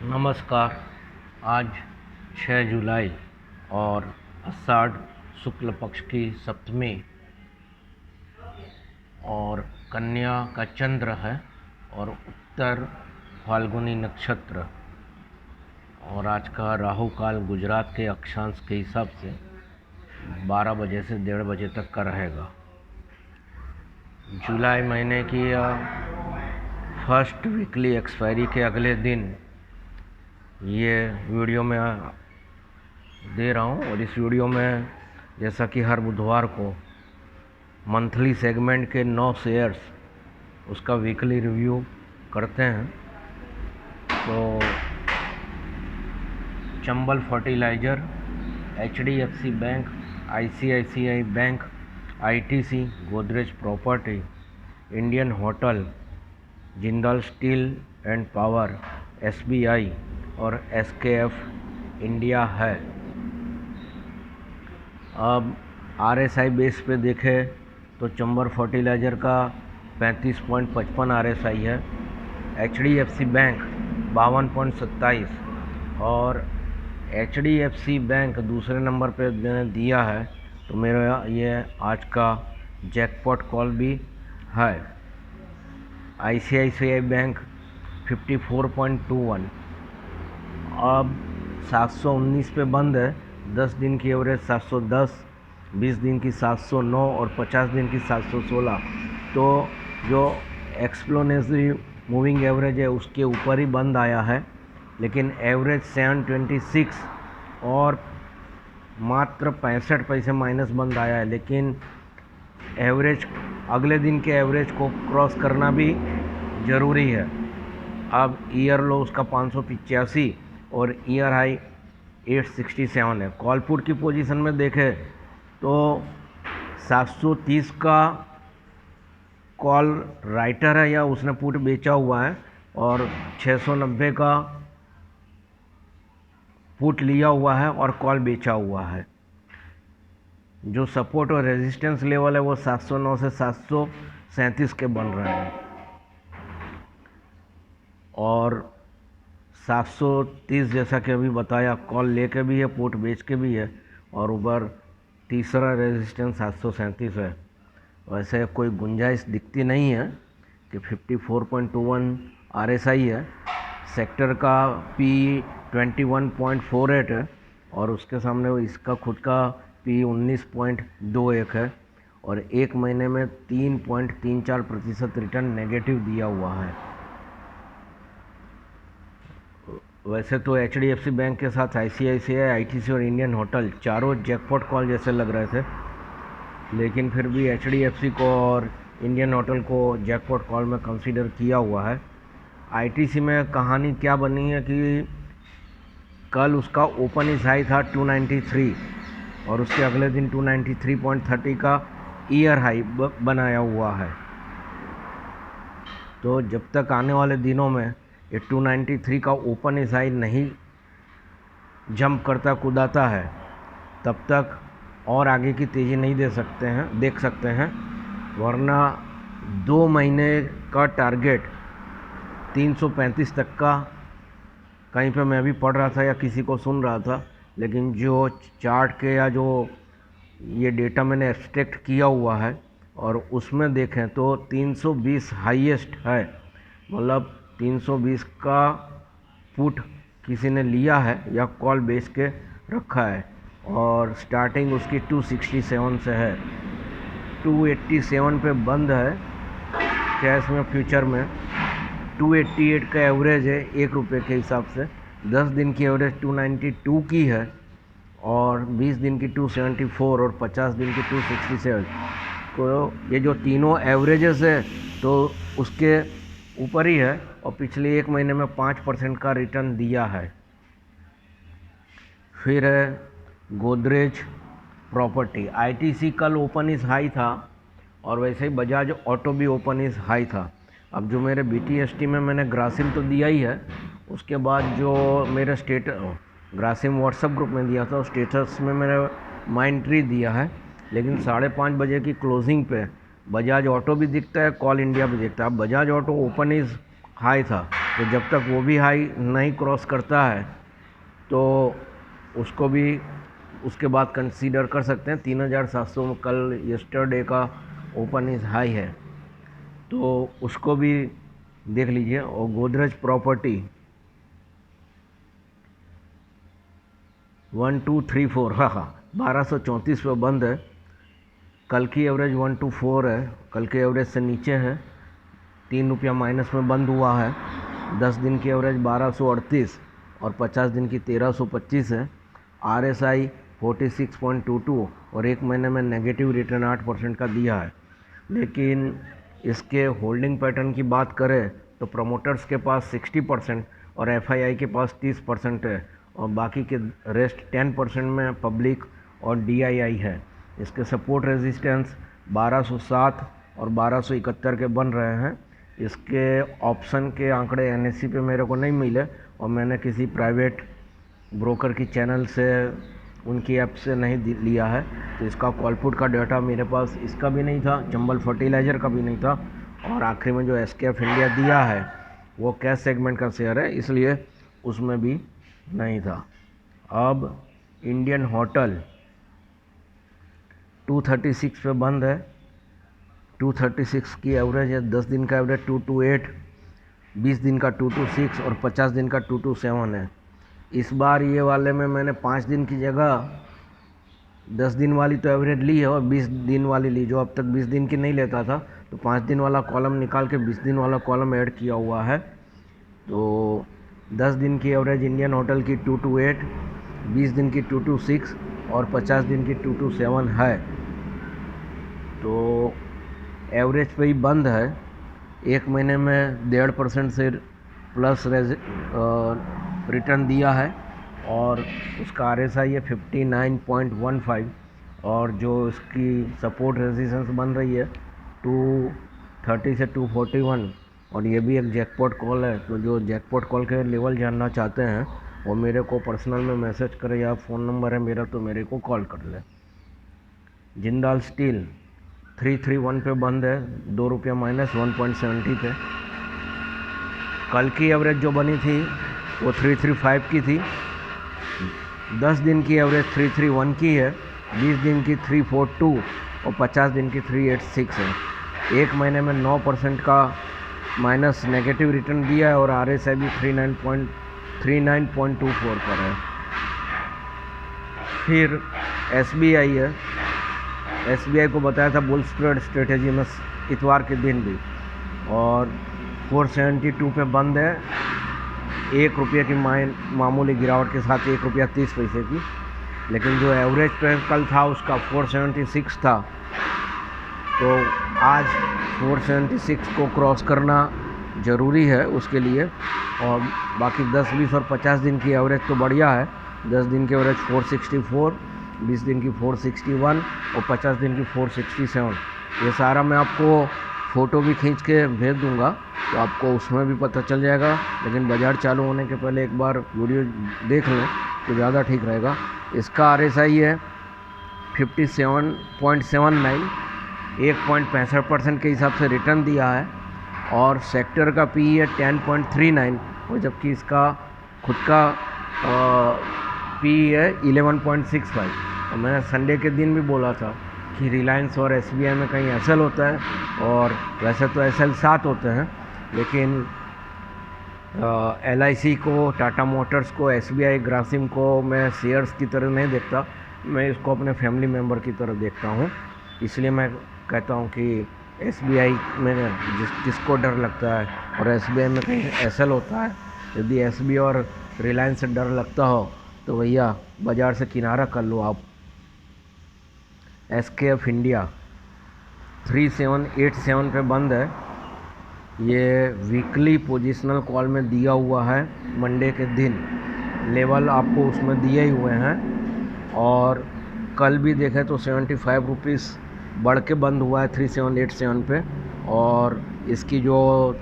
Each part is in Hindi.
नमस्कार। आज 6 जुलाई और आषाढ़ शुक्ल पक्ष की सप्तमी और कन्या का चंद्र है और उत्तर फाल्गुनी नक्षत्र, और आज का राहु काल गुजरात के अक्षांश के हिसाब से 12 बजे से 1:30 बजे तक का रहेगा। जुलाई महीने की फर्स्ट वीकली एक्सपायरी के अगले दिन ये वीडियो में दे रहा हूँ। और इस वीडियो में जैसा कि हर बुधवार को मंथली सेगमेंट के 9 शेयर्स उसका वीकली रिव्यू करते हैं। तो Chambal fertiliser, HDFC bank, ICICI bank, ITC, Godrej property, Indian hotel, Jindal steel and power, SBI और SKF इंडिया है। अब RSI बेस पे देखें तो चंबल फर्टिलाइज़र का 35.55 RSI है, HDFC बैंक 52.27 और HDFC बैंक दूसरे नंबर पे मैंने दिया है। तो मेरा ये आज का जैकपॉट कॉल भी है। ICICI बैंक 54.21, अब 719 पे बंद है। 10 दिन की एवरेज 710, 20 दिन की 709 और 50 दिन की 716। तो जो एक्सप्लोनेटरी मूविंग एवरेज है उसके ऊपर ही बंद आया है, लेकिन एवरेज 726 और मात्र 65 पैसे माइनस बंद आया है। लेकिन एवरेज, अगले दिन के एवरेज को क्रॉस करना भी ज़रूरी है। अब ईयर लो उसका 585 और ईयर हाई 867 है। कॉल पुट की पोजीशन में देखें तो 730 का कॉल राइटर है या उसने पुट बेचा हुआ है और 690 का पुट लिया हुआ है और कॉल बेचा हुआ है। जो सपोर्ट और रेजिस्टेंस लेवल है वो 709 से 737 के बन रहे हैं और 730 जैसा कि अभी बताया, कॉल लेके भी है, पुट बेच के भी है और ऊपर तीसरा रेजिस्टेंस 737 है। वैसे कोई गुंजाइश दिखती नहीं है कि 54.21 RSI है। सेक्टर का P 21.48 है और उसके सामने इसका खुद का P 19.21 है और एक महीने में 3.34% रिटर्न नेगेटिव दिया हुआ है। वैसे तो HDFC बैंक के साथ ICICI, ITC और इंडियन होटल चारों जैकपॉट कॉल जैसे लग रहे थे, लेकिन फिर भी HDFC को और इंडियन होटल को जैकपॉट कॉल में कंसीडर किया हुआ है। ITC में कहानी क्या बनी है कि कल उसका ओपन इज हाई था 293 और उसके अगले दिन 293.30 का ईयर हाई बनाया हुआ है। तो जब तक आने वाले दिनों में ये 293 का ओपन इज हाई नहीं जंप करता कूदाता है, तब तक और आगे की तेज़ी नहीं देख सकते हैं। वरना 2 महीने का टारगेट 335 तक का कहीं पे मैं भी पढ़ रहा था या किसी को सुन रहा था, लेकिन जो चार्ट के या जो ये डेटा मैंने एक्सट्रैक्ट किया हुआ है और उसमें देखें तो 320 हाईएस्ट है। मतलब 320 का पुट किसी ने लिया है या कॉल बेच के रखा है और स्टार्टिंग उसकी 267 से है। 287 पे बंद है कैश में, फ्यूचर में 288 का एवरेज है ₹1 के हिसाब से। 10 दिन की एवरेज 292 की है और 20 दिन की 274 और 50 दिन की 267। तो ये जो तीनों एवरेजेस है तो उसके ऊपर ही है और पिछले एक महीने में 5% का रिटर्न दिया है। फिर है गोदरेज प्रॉपर्टी। ITC कल ओपन इज हाई था और वैसे ही बजाज ऑटो भी ओपन इज हाई था। अब जो मेरे BTST में मैंने ग्रासिम तो दिया ही है, उसके बाद जो मेरे ग्रासिम व्हाट्सएप ग्रुप में दिया था, स्टेटस में मैंने माइंड ट्री दिया है। लेकिन 5:30 बजे की क्लोजिंग पे बजाज ऑटो भी दिखता है, कॉल इंडिया भी दिखता है। अब Bajaj auto open is high था तो जब तक वो भी हाई नहीं क्रॉस करता है तो उसको भी उसके बाद कंसीडर कर सकते हैं। 3700 में कल यस्टरडे का ओपन इज हाई है, तो उसको भी देख लीजिए। और गोदरेज प्रॉपर्टी 1234, हाँ 1234 पे बंद है। कल की एवरेज 124 है, कल के एवरेज से नीचे है, 3 रुपया माइनस में बंद हुआ है। 10 दिन की एवरेज 1238 और 50 दिन की 1325 है। RSI 46.22 और एक महीने में नेगेटिव रिटर्न 8% का दिया है। लेकिन इसके होल्डिंग पैटर्न की बात करें तो प्रमोटर्स के पास 60% और FII के पास 30% है, और बाकी के रेस्ट 10% में पब्लिक और DII है। इसके सपोर्ट रेजिस्टेंस 1207 और 1271 के बन रहे हैं। इसके ऑप्शन के आंकड़े NSE पे मेरे को नहीं मिले, और मैंने किसी प्राइवेट ब्रोकर की चैनल से उनकी ऐप से नहीं लिया है, तो इसका कॉलपुट का डाटा मेरे पास इसका भी नहीं था, चंबल फर्टिलाइज़र का भी नहीं था, और आखिरी में जो SKF इंडिया दिया है वो कैश सेगमेंट का शेयर है, इसलिए उसमें भी नहीं था। अब इंडियन होटल 236 पे बंद है। 236 की एवरेज है, 10 दिन का एवरेज 228, 20 दिन का 226 और 50 दिन का 227 है। इस बार ये वाले में मैंने 5 दिन की जगह 10 दिन वाली तो एवरेज ली है और 20 दिन वाली ली, जो अब तक 20 दिन की नहीं लेता था, तो 5 दिन वाला कॉलम निकाल के 20 दिन वाला कॉलम ऐड किया हुआ है। तो 10 दिन की एवरेज इंडियन होटल की 228, 20 दिन की 226 और 50 दिन की 227 है। तो एवरेज पे ही बंद है। एक महीने में 1.5% से प्लस रिटर्न दिया है, और उसका RSI है 59.15, और जो इसकी सपोर्ट रेजिस्टेंस बन रही है 230 से 241, और ये भी एक जैकपॉट कॉल है। तो जो जैकपॉट कॉल के लेवल जानना चाहते हैं वो मेरे को पर्सनल में मैसेज करें, या फ़ोन नंबर है मेरा तो मेरे को कॉल कर ले। जिंदाल स्टील 331 पे बंद है, 2 रुपया माइनस 1.70 पे। कल की एवरेज जो बनी थी वो 335 की थी, 10 दिन की एवरेज 331 की है, 20 दिन की 342 और 50 दिन की 386 है। एक महीने में 9% का माइनस नेगेटिव रिटर्न दिया है, और RSI भी 39.24 पर है। फिर SBI है। SBI को बताया था बुल स्प्रेड स्ट्रेटेजी में इतवार के दिन भी, और 472 पे बंद है, 1 रुपये की मामूली गिरावट के साथ 1 रुपया 30 पैसे की। लेकिन जो एवरेज पे कल था उसका 476 था, तो आज 476 को क्रॉस करना ज़रूरी है उसके लिए। और बाकी 10, 20 और 50 दिन की एवरेज तो बढ़िया है। 10 दिन की एवरेज 464, 20 दिन की 461 और 50 दिन की 467। ये सारा मैं आपको फ़ोटो भी खींच के भेज दूंगा, तो आपको उसमें भी पता चल जाएगा। लेकिन बाज़ार चालू होने के पहले एक बार वीडियो देख लें तो ज़्यादा ठीक रहेगा। इसका RSI है 57.79, 1.65% के हिसाब से रिटर्न दिया है, और सेक्टर का PE है 10.39, और जबकि इसका खुद का PE है 11.65। और मैंने संडे के दिन भी बोला था कि रिलायंस और SBI में कहीं SL होता है, और वैसे तो SL 7 होते हैं, लेकिन LIC को, टाटा मोटर्स को, SBI, ग्रासिम को मैं शेयर्स की तरह नहीं देखता, मैं इसको अपने फैमिली मेम्बर की तरह देखता हूँ। इसलिए मैं कहता हूँ कि SBI में जिसको डर लगता है और SBI में कहीं SL होता है, यदि SBI और रिलायंस से डर लगता हो तो भैया बाज़ार से किनारा कर लो आप। SKF इंडिया 3787 पे बंद है। ये वीकली पोजिशनल कॉल में दिया हुआ है, मंडे के दिन लेवल आपको उसमें दिए हुए हैं, और कल भी देखें तो 75 रुपीज़ बढ़ के बंद हुआ है 3787 पे। और इसकी जो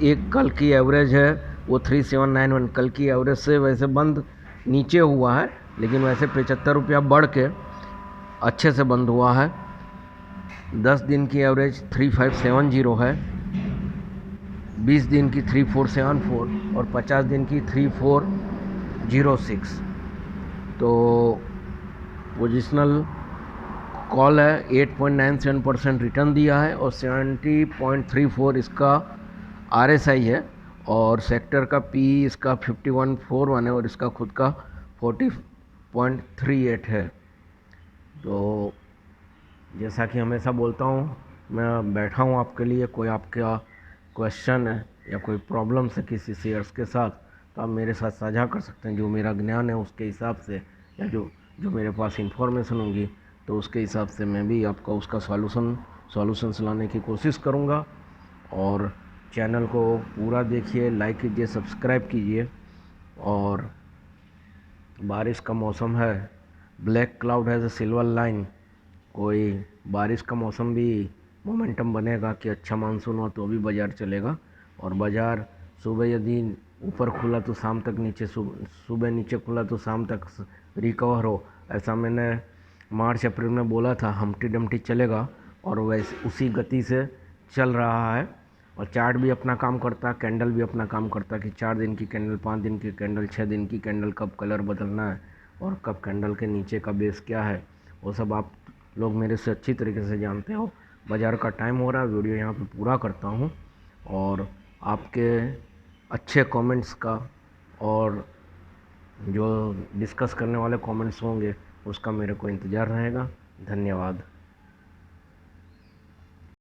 1 कल की एवरेज है वो 3791, कल की एवरेज से वैसे बंद नीचे हुआ है, लेकिन वैसे 75 रुपया बढ़ के अच्छे से बंद हुआ है। 10 दिन की एवरेज 3570 है, 20 दिन की 3474 और 50 दिन की 3406। तो पोजिशनल कॉल है, 8.97% रिटर्न दिया है और 70.34 इसका RSI है और सेक्टर का पी इसका 5141 है और इसका खुद का 40.38 है। तो जैसा कि हमेशा बोलता हूँ, मैं बैठा हूँ आपके लिए। कोई आपका क्वेश्चन है या कोई प्रॉब्लम्स है किसी शेयर्स के साथ, तो आप मेरे साथ साझा कर सकते हैं। जो मेरा ज्ञान है उसके हिसाब से, या जो मेरे पास इंफॉर्मेशन होगी, तो उसके हिसाब से मैं भी आपका उसका सॉल्यूशंस लाने की कोशिश करूँगा। और चैनल को पूरा देखिए, लाइक कीजिए, सब्सक्राइब कीजिए। और बारिश का मौसम है, black cloud has a silver line. कोई बारिश का मौसम भी मोमेंटम बनेगा कि अच्छा मानसून हो तो भी बाज़ार चलेगा। और बाज़ार सुबह यदि ऊपर खुला तो शाम तक नीचे, सुबह नीचे खुला तो शाम तक रिकवर हो, ऐसा मैंने मार्च अप्रैल में बोला था। हमटी डमटी चलेगा और वैसे उसी गति से चल रहा है। और चार्ट भी अपना काम करता, कैंडल भी अपना काम करता कि 4 दिन की कैंडल, 5 दिन की कैंडल, 6 दिन की कैंडल कब कलर बदलना है और कब कैंडल के नीचे का बेस क्या है, वो सब आप लोग मेरे से अच्छी तरीके से जानते हो। बाज़ार का टाइम हो रहा है, वीडियो यहाँ पे पूरा करता हूँ। और आपके अच्छे कमेंट्स का और जो डिस्कस करने वाले कमेंट्स होंगे उसका मेरे को इंतज़ार रहेगा। धन्यवाद।